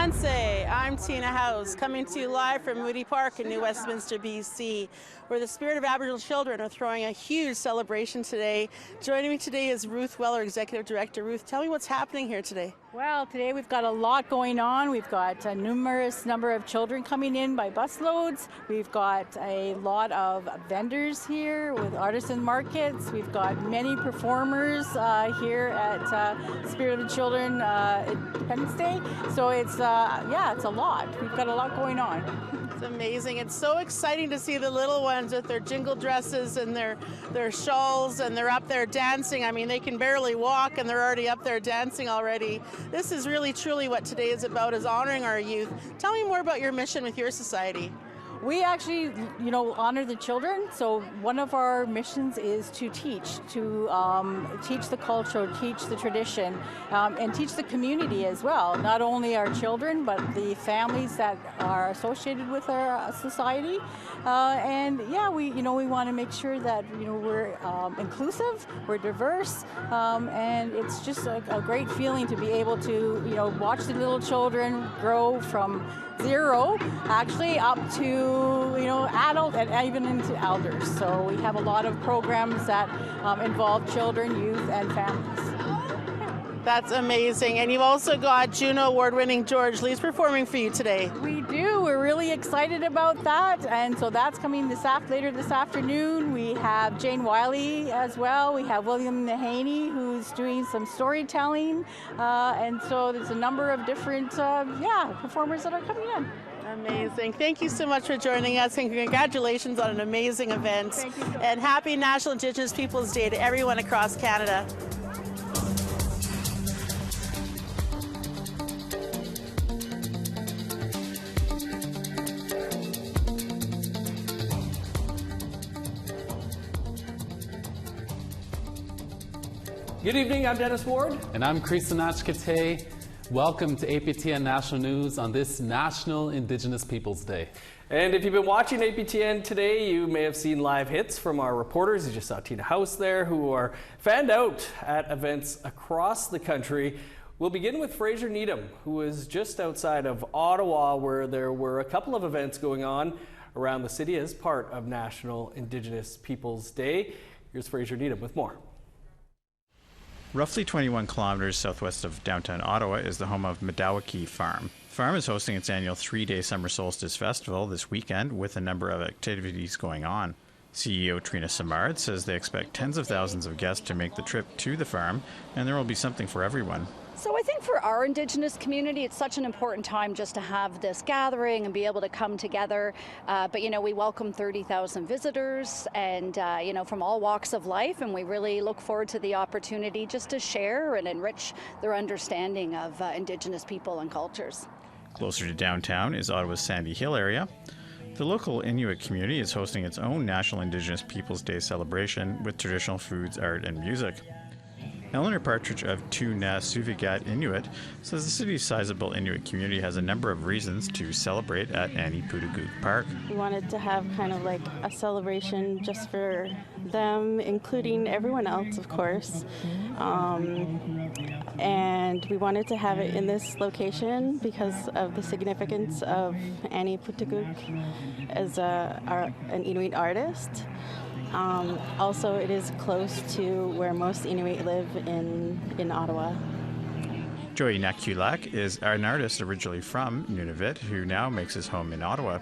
Namaste. I'm Tina House, coming to you live from Moody Park in New Westminster, BC, where the Spirit of Aboriginal Children are throwing a huge celebration today. Joining me today is Ruth Weller, Executive Director. Ruth, tell me what's happening here today. Well, today we've got a lot going on. We've got a numerous number of children coming in by busloads. We've got a lot of vendors here with artisan markets. We've got many performers here at Spirit of the Children Independence Day. So it's a lot. We've got a lot going on. It's amazing. It's so exciting to see the little ones with their jingle dresses and their shawls, and they're up there dancing. I mean, they can barely walk and they're already up there dancing already. This is really truly what today is about, is honoring our youth. Tell me more about your mission with your society. We actually, honor the children. So one of our missions is to teach the culture, teach the tradition, and teach the community as well. Not only our children, but the families that are associated with our society. We want to make sure that we're inclusive, we're diverse, and it's just a great feeling to be able to watch the little children grow from zero actually up to adult and even into elders. So we have a lot of programs that involve children, youth, and families. That's amazing. And you've also got Juno Award-winning George Lee's performing for you today. We do. We're really excited about that. And so that's coming later this afternoon. We have Jane Wiley as well. We have William Nahaney, who's doing some storytelling. And so there's a number of different performers that are coming in. Amazing. Thank you so much for joining us, and congratulations on an amazing event. Thank you so much. And happy National Indigenous Peoples Day to everyone across Canada. Good evening, I'm Dennis Ward. And I'm Kristanach Kate. Welcome to APTN National News on this National Indigenous Peoples Day. And if you've been watching APTN today, you may have seen live hits from our reporters. You just saw Tina House there, who are fanned out at events across the country. We'll begin with Fraser Needham, who was just outside of Ottawa, where there were a couple of events going on around the city as part of National Indigenous Peoples Day. Here's Fraser Needham with more. Roughly 21 kilometers southwest of downtown Ottawa is the home of MMIWG Farm. The farm is hosting its annual 3-day Summer Solstice Festival this weekend with a number of activities going on. CEO Trina Simard says they expect tens of thousands of guests to make the trip to the farm, and there will be something for everyone. So I think for our Indigenous community, it's such an important time just to have this gathering and be able to come together. But we welcome 30,000 visitors and, from all walks of life, and we really look forward to the opportunity just to share and enrich their understanding of Indigenous people and cultures. Closer to downtown is Ottawa's Sandy Hill area. The local Inuit community is hosting its own National Indigenous Peoples Day celebration with traditional foods, art, and music. Eleanor Partridge of Tuna Suvigat Inuit says the city's sizable Inuit community has a number of reasons to celebrate at Aniputaguk Park. We wanted to have kind of like a celebration just for them, including everyone else, of course. And we wanted to have it in this location because of the significance of Aniputaguk as an Inuit artist. Also, it is close to where most Inuit live in Ottawa. Joey Nakulak is an artist originally from Nunavut who now makes his home in Ottawa.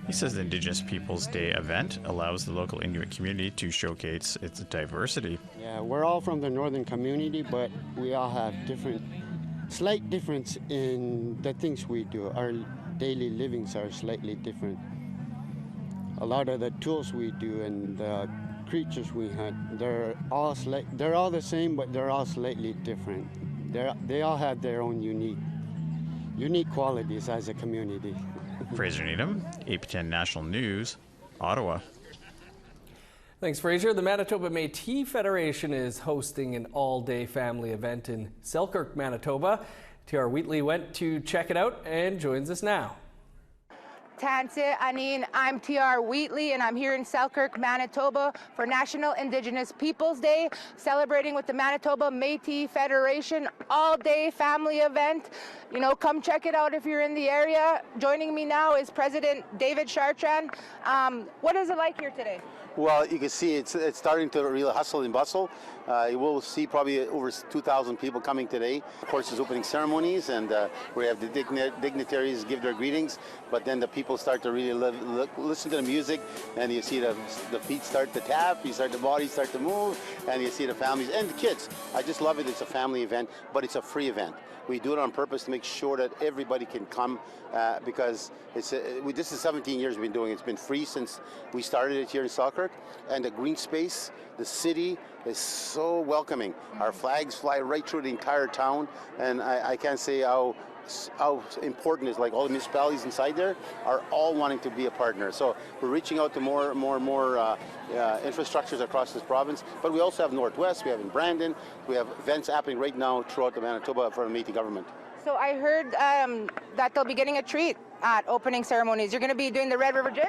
He says the Indigenous Peoples Day event allows the local Inuit community to showcase its diversity. Yeah, we're all from the northern community, but we all have slight difference in the things we do. Our daily livings are slightly different. A lot of the tools we do and the creatures we hunt, they're all the same, but they're all slightly different. They all have their own unique qualities as a community. Fraser Needham, APTN National News, Ottawa. Thanks, Fraser. The Manitoba Métis Federation is hosting an all-day family event in Selkirk, Manitoba. T.R. Wheatley went to check it out and joins us now. Tanse Anin, I'm TR Wheatley, and I'm here in Selkirk, Manitoba for National Indigenous Peoples Day, celebrating with the Manitoba Métis Federation all-day family event. You know, come check it out if you're in the area. Joining me now is President David Chartrand. What is it like here today? Well, you can see it's starting to really hustle and bustle. You will see probably over 2,000 people coming today. Of course, there's opening ceremonies, and we have the dignitaries give their greetings, but then the people start to really listen to the music, and you see the feet start to tap, the bodies start to move, and you see the families and the kids. I just love it. It's a family event, but it's a free event. We do it on purpose to make sure that everybody can come because this is 17 years we've been doing it. It's been free since we started it here in Selkirk, and the green space, the city is so welcoming. Our flags fly right through the entire town, and I can't say how important it is. Like all the municipalities inside there are all wanting to be a partner. So we're reaching out to more infrastructures across this province. But we also have Northwest, we have in Brandon, we have events happening right now throughout the Manitoba for the Métis government. So I heard that they'll be getting a treat at opening ceremonies. You're going to be doing the Red River Jig?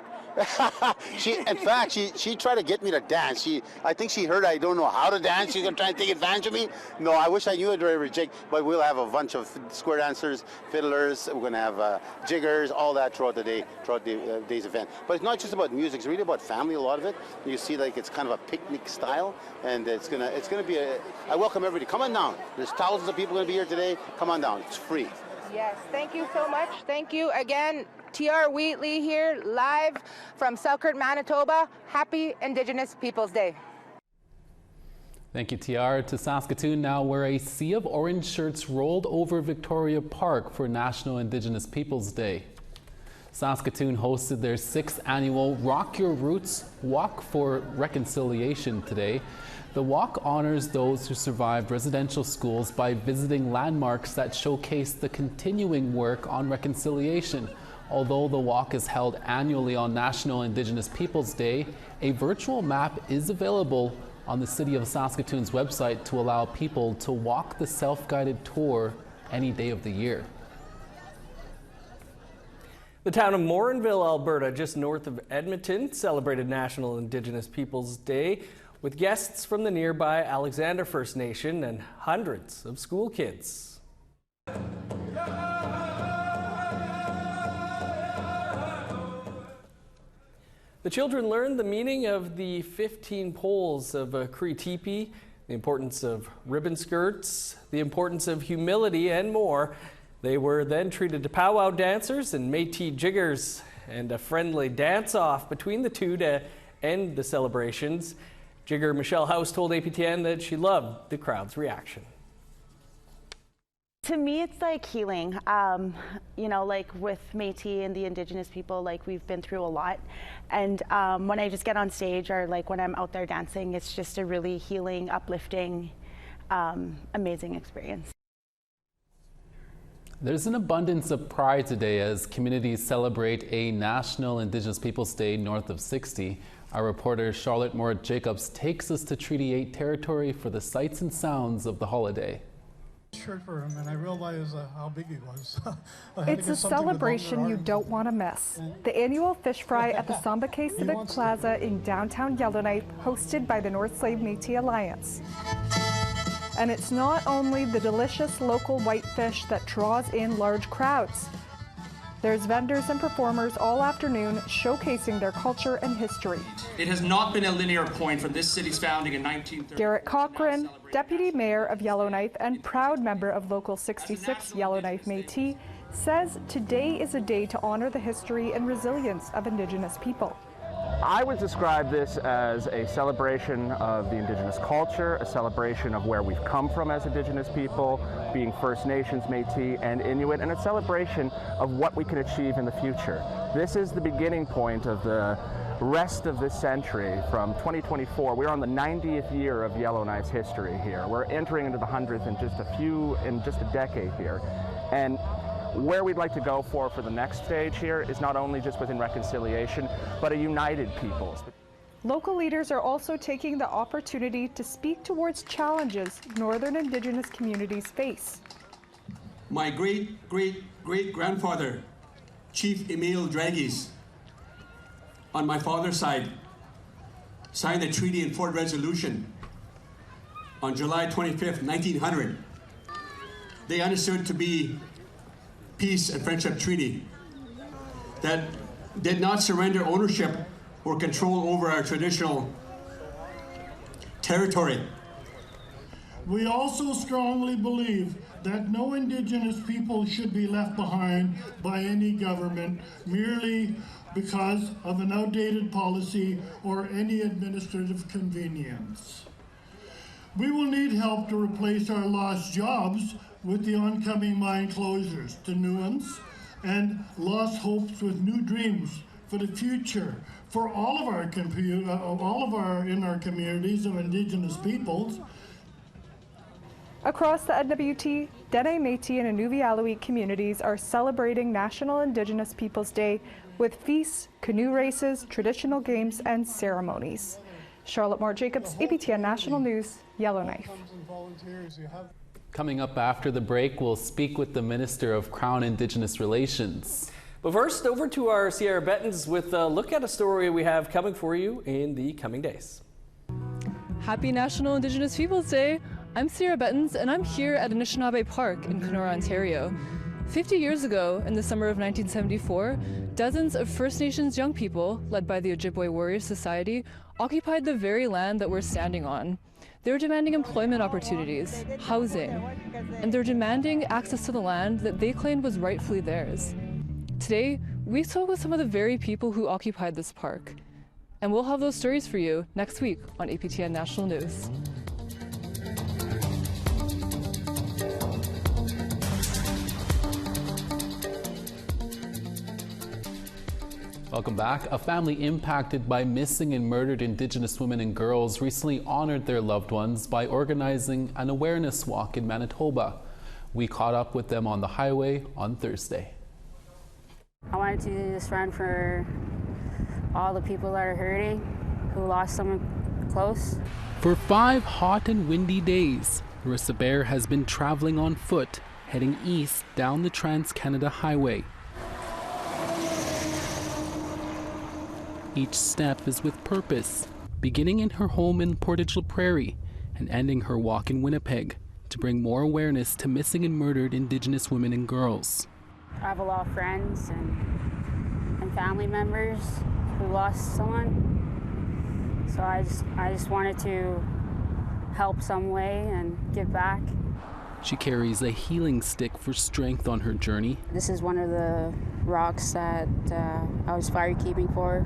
In fact, she tried to get me to dance. I think she heard I don't know how to dance. She's going to try and take advantage of me. No, I wish I knew a Red River Jig, but we'll have a bunch of square dancers, fiddlers. We're going to have jiggers, all that throughout the day, throughout the day's event. But it's not just about music. It's really about family, a lot of it. You see, like, it's kind of a picnic style, and it's going to be I welcome everybody. Come on down. There's thousands of people going to be here today. Come on down. It's free. Yes, thank you so much. Thank you again. TR Wheatley here, live from Selkirk, Manitoba. Happy Indigenous Peoples Day. Thank you, TR. To Saskatoon now, where a sea of orange shirts rolled over Victoria Park for National Indigenous Peoples Day. Saskatoon hosted their 6th annual Rock Your Roots Walk for Reconciliation today. The walk honors those who survived residential schools by visiting landmarks that showcase the continuing work on reconciliation. Although the walk is held annually on National Indigenous Peoples Day, a virtual map is available on the City of Saskatoon's website to allow people to walk the self-guided tour any day of the year. The town of Morinville, Alberta, just north of Edmonton, celebrated National Indigenous Peoples Day with guests from the nearby Alexander First Nation and hundreds of school kids. The children learned the meaning of the 15 poles of a Cree teepee, the importance of ribbon skirts, the importance of humility, and more. They were then treated to powwow dancers and Métis jiggers, and a friendly dance-off between the two to end the celebrations. Jigger Michelle House told APTN that she loved the crowd's reaction. To me, it's like healing. You know, like with Métis and the Indigenous people, like we've been through a lot. And when I just get on stage or like when I'm out there dancing, it's just a really healing, uplifting, amazing experience. There's an abundance of pride today as communities celebrate a National Indigenous Peoples Day north of 60. Our reporter Charlotte Moore-Jacobs takes us to Treaty 8 territory for the sights and sounds of the holiday. Shirt for him, and I realized how big he was. It's a celebration you don't want to miss. The annual fish fry at the Samba Civic Plaza in downtown Yellowknife, hosted by the North Slave Métis Alliance. And it's not only the delicious local whitefish that draws in large crowds. There's vendors and performers all afternoon showcasing their culture and history. It has not been a linear point from this city's founding in 1930. Garrett Cochran, Deputy Mayor of Yellowknife and proud member of Local 66 Yellowknife Métis, says today is a day to honor the history and resilience of Indigenous people. I would describe this as a celebration of the Indigenous culture, a celebration of where we've come from as Indigenous people, being First Nations, Métis, and Inuit, and a celebration of what we can achieve in the future. This is the beginning point of the rest of this century. From 2024, we're on the 90th year of Yellowknife's history here. We're entering into the 100th in just a decade here. And where we'd like to go for the next stage here is not only just within reconciliation, but a united peoples. Local leaders are also taking the opportunity to speak towards challenges Northern Indigenous communities face. My great-great-great-grandfather Chief Emil Dragis, on my father's side, signed the treaty in Fort Resolution on July 25th, 1900. They understood to be peace and friendship treaty that did not surrender ownership or control over our traditional territory. We also strongly believe that no Indigenous people should be left behind by any government merely because of an outdated policy or any administrative convenience. We will need help to replace our lost jobs with the oncoming mine closures, to nuance, and lost hopes with new dreams for the future for all of our in our communities of Indigenous peoples. Across the NWT, Dene, Métis, and Inuvialuit communities are celebrating National Indigenous Peoples Day with feasts, canoe races, traditional games, and ceremonies. Charlotte Moore-Jacobs, APTN National News, Yellowknife. Coming up after the break, we'll speak with the Minister of Crown Indigenous Relations. But first, over to our Sierra Bettons with a look at a story we have coming for you in the coming days. Happy National Indigenous Peoples Day! I'm Sierra Bettons, and I'm here at Anishinaabe Park in Kenora, Ontario. 50 years ago, in the summer of 1974, dozens of First Nations young people, led by the Ojibwe Warrior Society, occupied the very land that we're standing on. They were demanding employment opportunities, housing, and they're demanding access to the land that they claimed was rightfully theirs. Today, we spoke with some of the very people who occupied this park, and we'll have those stories for you next week on APTN National News. Welcome back. A family impacted by missing and murdered Indigenous women and girls recently honored their loved ones by organizing an awareness walk in Manitoba. We caught up with them on the highway on Thursday. I wanted to do this run for all the people that are hurting, who lost someone close. For 5 hot and windy days, Marissa Bear has been traveling on foot, heading east down the Trans-Canada Highway. Each step is with purpose, beginning in her home in Portage la Prairie and ending her walk in Winnipeg to bring more awareness to missing and murdered Indigenous women and girls. I have a lot of friends and family members who lost someone, so I just wanted to help some way and give back. She carries a healing stick for strength on her journey. This is one of the rocks that I was firekeeping for.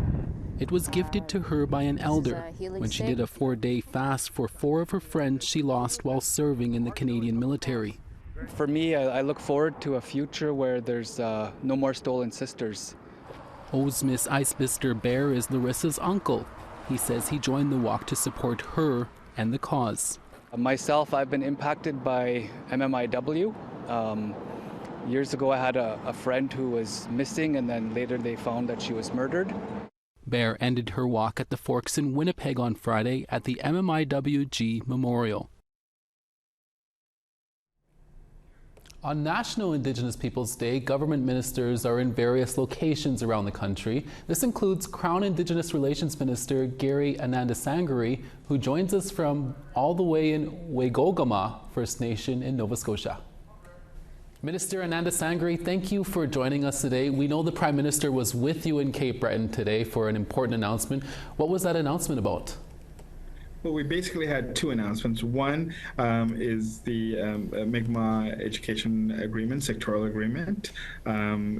It was gifted to her by an elder when she did a 4-day fast for 4 of her friends she lost while serving in the Canadian military. For me, I look forward to a future where there's no more stolen sisters. Osmis Icebistor Bear is Larissa's uncle. He says he joined the walk to support her and the cause. Myself, I've been impacted by MMIWG. Years ago, I had a friend who was missing, and then later they found that she was murdered. Bear ended her walk at the Forks in Winnipeg on Friday at the MMIWG Memorial. On National Indigenous Peoples Day, government ministers are in various locations around the country. This includes Crown Indigenous Relations Minister Gary Anandasangari, who joins us from all the way in Waigogama First Nation in Nova Scotia. Minister Anandasangari, thank you for joining us today. We know the Prime Minister was with you in Cape Breton today for an important announcement. What was that announcement about? Well, we basically had 2 announcements. One is the Mi'kmaq Education Agreement, sectoral agreement.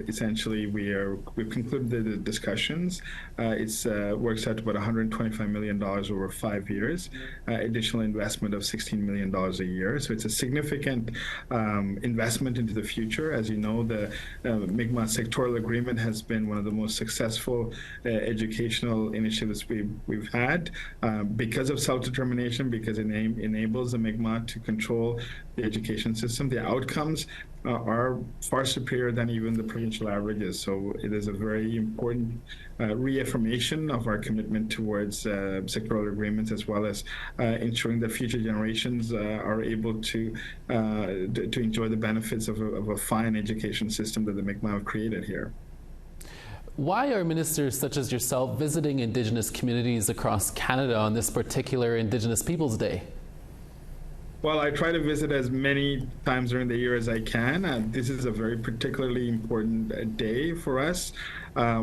Essentially, we've concluded the discussions. It works out to about $125 million over 5 years, additional investment of $16 million a year. So it's a significant investment into the future. As you know, the Mi'kmaq sectoral agreement has been one of the most successful educational initiatives we've had because of self-determination, because it enables the Mi'kmaq to control the education system. The outcomes are far superior than even the provincial averages. So it is a very important reaffirmation of our commitment towards sectoral agreements, as well as ensuring that future generations are able to enjoy the benefits of a fine education system that the Mi'kmaq have created here. Why are ministers such as yourself visiting Indigenous communities across Canada on this particular Indigenous Peoples Day? Well, I try to visit as many times during the year as I can. This is a very particularly important day for us.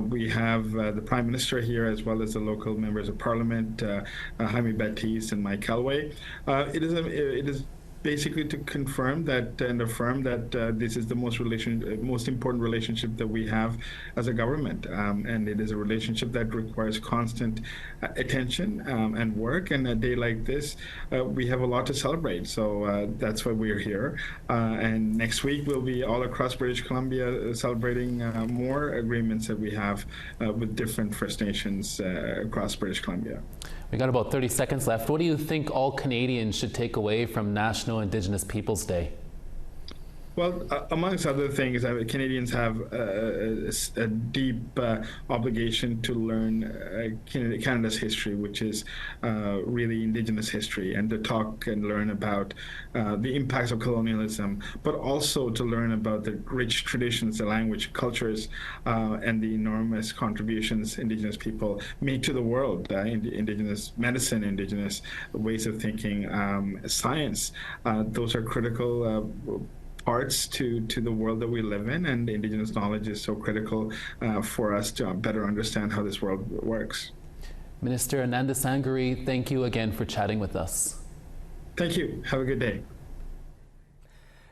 We have the Prime Minister here, as well as the local members of Parliament, Jaime Batiste and Mike Calway. It is basically to confirm that and affirm that this is the most important relationship that we have as a government, and it is a relationship that requires constant attention and work. And a day like this, we have a lot to celebrate. So that's why we're here. And next week we'll be all across British Columbia celebrating more agreements that we have with different First Nations across British Columbia. We got about 30 seconds left. What do you think all Canadians should take away from National Indigenous Peoples Day? Well, amongst other things, Canadians have a deep obligation to learn Canada's history, which is really Indigenous history, and to talk and learn about the impacts of colonialism, but also to learn about the rich traditions, the language, cultures, and the enormous contributions Indigenous people make to the world. Indigenous medicine, Indigenous ways of thinking, science, those are critical parts to the world that we live in, and Indigenous knowledge is so critical for us to better understand how this world works. Minister Ananda Sangari, thank you again for chatting with us. Thank you. Have a good day.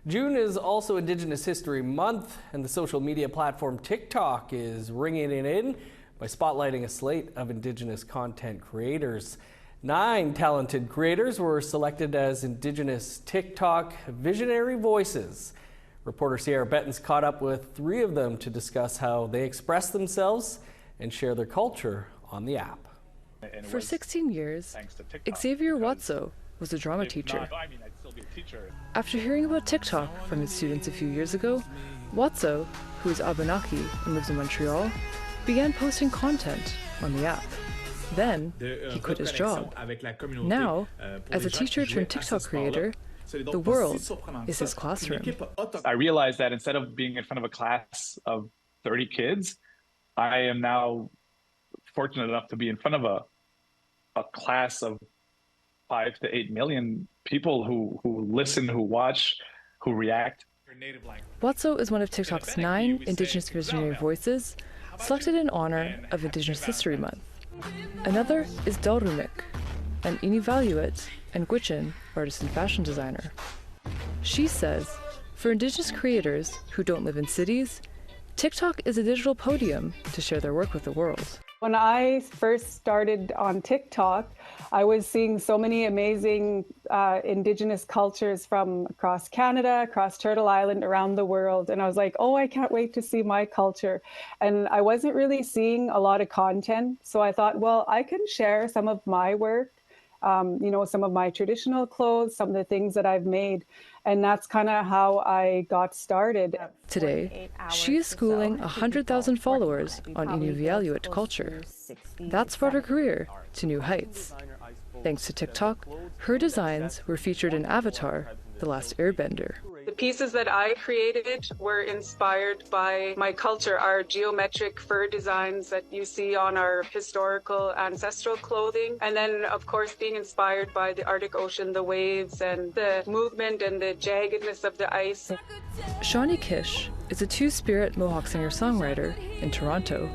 June is also Indigenous History Month, and the social media platform TikTok is ringing it in by spotlighting a slate of Indigenous content creators. 9 talented creators were selected as Indigenous TikTok Visionary Voices. Reporter Sierra Bettens caught up with 3 of them to discuss how they express themselves and share their culture on the app. For 16 years, Xavier Watso was a drama teacher. After hearing about TikTok from his students a few years ago, Watso, who is Abenaki and lives in Montreal, began posting content on the app. Then, he quit his job. Now, as a teacher turned TikTok creator, the world is his classroom. I realized that instead of being in front of a class of 30 kids, I am now fortunate enough to be in front of a class of 5 to 8 million people who listen, who watch, who react. Watso is one of TikTok's 9 Indigenous Visionary Voices, selected in honor of Indigenous History Month. Another is Dalrumik, an Inuvialuit and Gwich'in artist and fashion designer. She says, for Indigenous creators who don't live in cities, TikTok is a digital podium to share their work with the world. When I first started on TikTok, I was seeing so many amazing Indigenous cultures from across Canada, across Turtle Island, around the world. And I was like, oh, I can't wait to see my culture. And I wasn't really seeing a lot of content. So I thought, well, I can share some of my work, some of my traditional clothes, some of the things that I've made. And that's kind of how I got started. Today, she is schooling 100,000 followers on Inuvialuit culture. That's brought her career to new heights. Thanks to TikTok, her designs were featured in Avatar: The Last Airbender. The pieces that I created were inspired by my culture, our geometric fur designs that you see on our historical ancestral clothing. And then, of course, being inspired by the Arctic Ocean, the waves and the movement and the jaggedness of the ice. Shawnee Kish is a Two-Spirit Mohawk singer-songwriter in Toronto.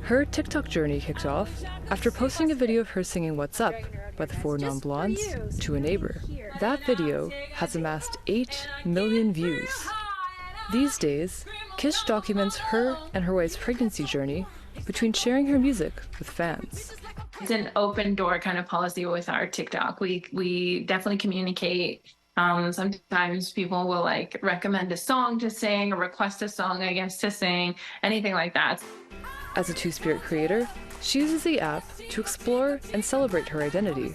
Her TikTok journey kicked off after posting a video of her singing What's Up by the 4 Non-Blondes to a neighbor. That video has amassed 8 million views. These days, Kish documents her and her wife's pregnancy journey between sharing her music with fans. It's an open door kind of policy with our TikTok. We definitely communicate. Sometimes people will recommend a song to sing or request a song, I guess, to sing, anything like that. As a Two-Spirit creator, she uses the app to explore and celebrate her identity,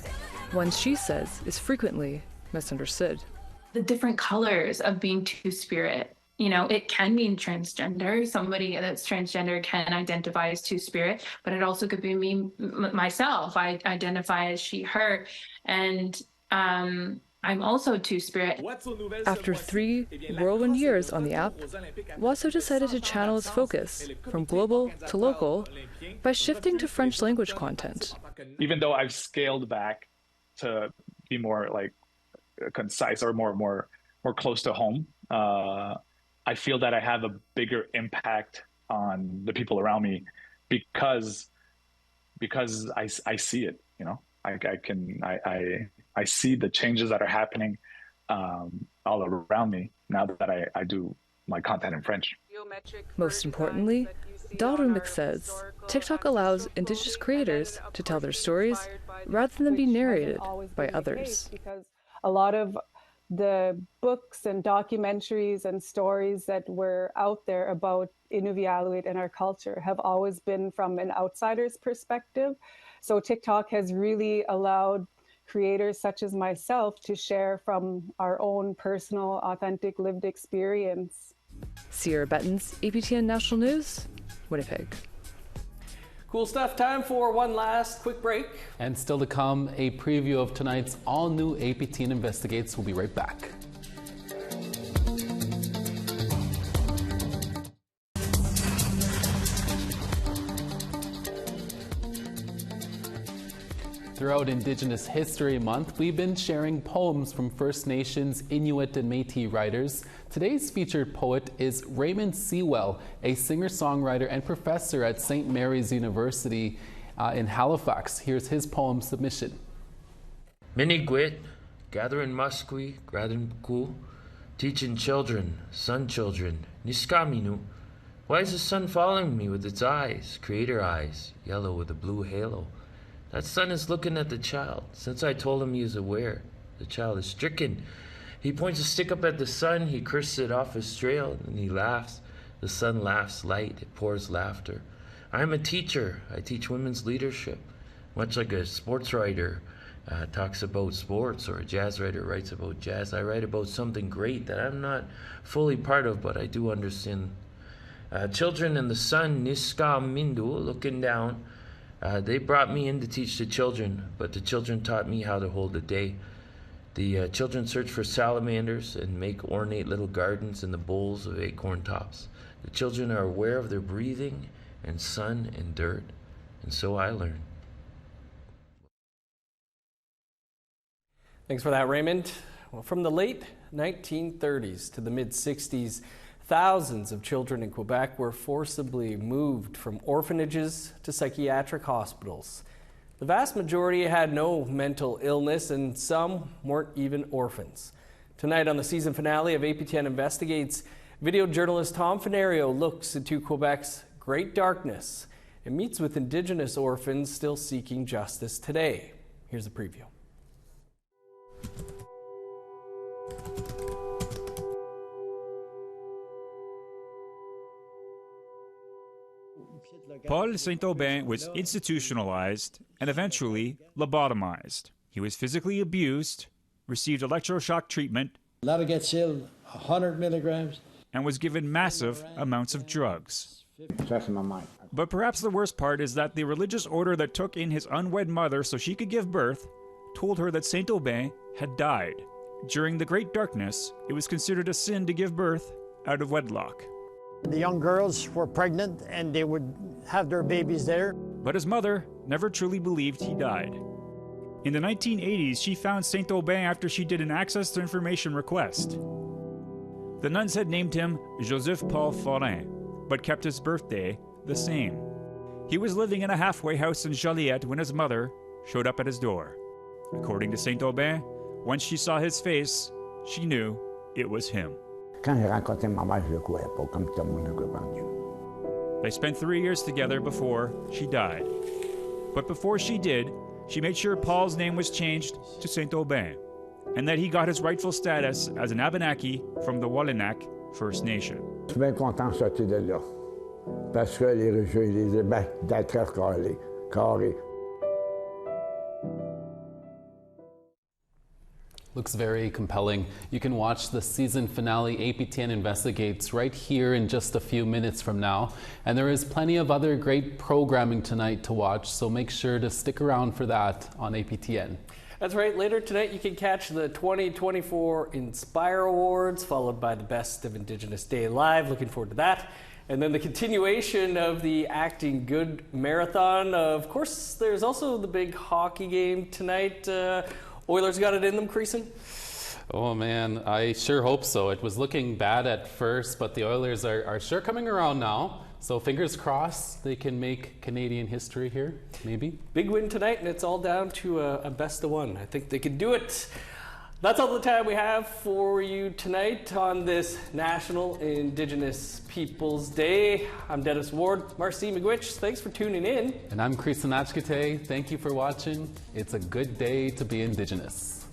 one she says is frequently misunderstood. The different colors of being Two-Spirit. It can mean transgender. Somebody that's transgender can identify as Two-Spirit, but it also could be me, myself. I identify as she, her. And I'm also Two-Spirit. After 3 whirlwind years on the app, Wasso decided to channel its focus from global to local by shifting to French language content. Even though I've scaled back to be more like concise or more close to home, I feel that I have a bigger impact on the people around me because I see it, you know. I see the changes that are happening all around me now that I do my content in French. Most importantly, Dalrymik says TikTok allows Indigenous creators to tell their stories rather than be narrated by others. Because a lot of the books and documentaries and stories that were out there about Inuvialuit and our culture have always been from an outsider's perspective. So TikTok has really allowed creators such as myself to share from our own personal, authentic, lived experience. Sierra Bettens, APTN National News, Winnipeg. Cool stuff. Time for one last quick break. And still to come, a preview of tonight's all-new APTN Investigates. We'll be right back. Throughout Indigenous History Month, we've been sharing poems from First Nations, Inuit, and Métis writers. Today's featured poet is Raymond Sewell, a singer-songwriter and professor at St. Mary's University in Halifax. Here's his poem submission. Minigwit, gathering muskwi, gathering ku, teaching children, sun children, niskaminu. Why is the sun following me with its eyes, creator eyes, yellow with a blue halo? That sun is looking at the child. Since I told him he is aware, the child is stricken. He points a stick up at the sun, he curses it off his trail, and he laughs. The sun laughs light, it pours laughter. I am a teacher. I teach women's leadership. Much like a sports writer talks about sports, or a jazz writer writes about jazz, I write about something great that I'm not fully part of, but I do understand. Children in the sun, Niska Mindu, looking down, they brought me in to teach the children, but the children taught me how to hold the day. The children search for salamanders and make ornate little gardens in the bowls of acorn tops. The children are aware of their breathing and sun and dirt, and so I learn. Thanks for that, Raymond. Well, from the late 1930s to the mid-60s, thousands of children in Quebec were forcibly moved from orphanages to psychiatric hospitals. The vast majority had no mental illness, and some weren't even orphans. Tonight on the season finale of APTN Investigates, video journalist Tom Fenario looks into Quebec's Great Darkness and meets with Indigenous orphans still seeking justice today. Here's a preview. Paul Saint-Aubin was institutionalized and eventually lobotomized. He was physically abused, received electroshock treatment, Largacil, 100 milligrams, and was given massive amounts of drugs. Stress in my mind. But perhaps the worst part is that the religious order that took in his unwed mother so she could give birth told her that Saint-Aubin had died. During the Great Darkness, it was considered a sin to give birth out of wedlock. The young girls were pregnant and they would have their babies there. But his mother never truly believed he died. In the 1980s, she found Saint-Aubin after she did an access to information request. The nuns had named him Joseph Paul Forain, but kept his birthday the same. He was living in a halfway house in Joliette when his mother showed up at his door. According to Saint-Aubin, once she saw his face, she knew it was him. They spent 3 years together before she died. But before she did, she made sure Paul's name was changed to Saint-Aubin, and that he got his rightful status as an Abenaki from the Wolinak First Nation. Je suis bien content de sortir de là, parce que les religieux, d'être carrés. Looks very compelling. You can watch the season finale APTN Investigates right here in just a few minutes from now. And there is plenty of other great programming tonight to watch, so make sure to stick around for that on APTN. That's right. Later tonight, you can catch the 2024 Inspire Awards, followed by the Best of Indigenous Day Live. Looking forward to that. And then the continuation of the Acting Good Marathon. Of course, there's also the big hockey game tonight. Oilers got it in them, Creason? Oh man, I sure hope so. It was looking bad at first, but the Oilers are sure coming around now. So fingers crossed they can make Canadian history here, maybe. Big win tonight, and it's all down to a best of one. I think they can do it. That's all the time we have for you tonight on this National Indigenous Peoples Day. I'm Dennis Ward. Marcy McGuitch, thanks for tuning in. And I'm Creason Achkate. Thank you for watching. It's a good day to be Indigenous.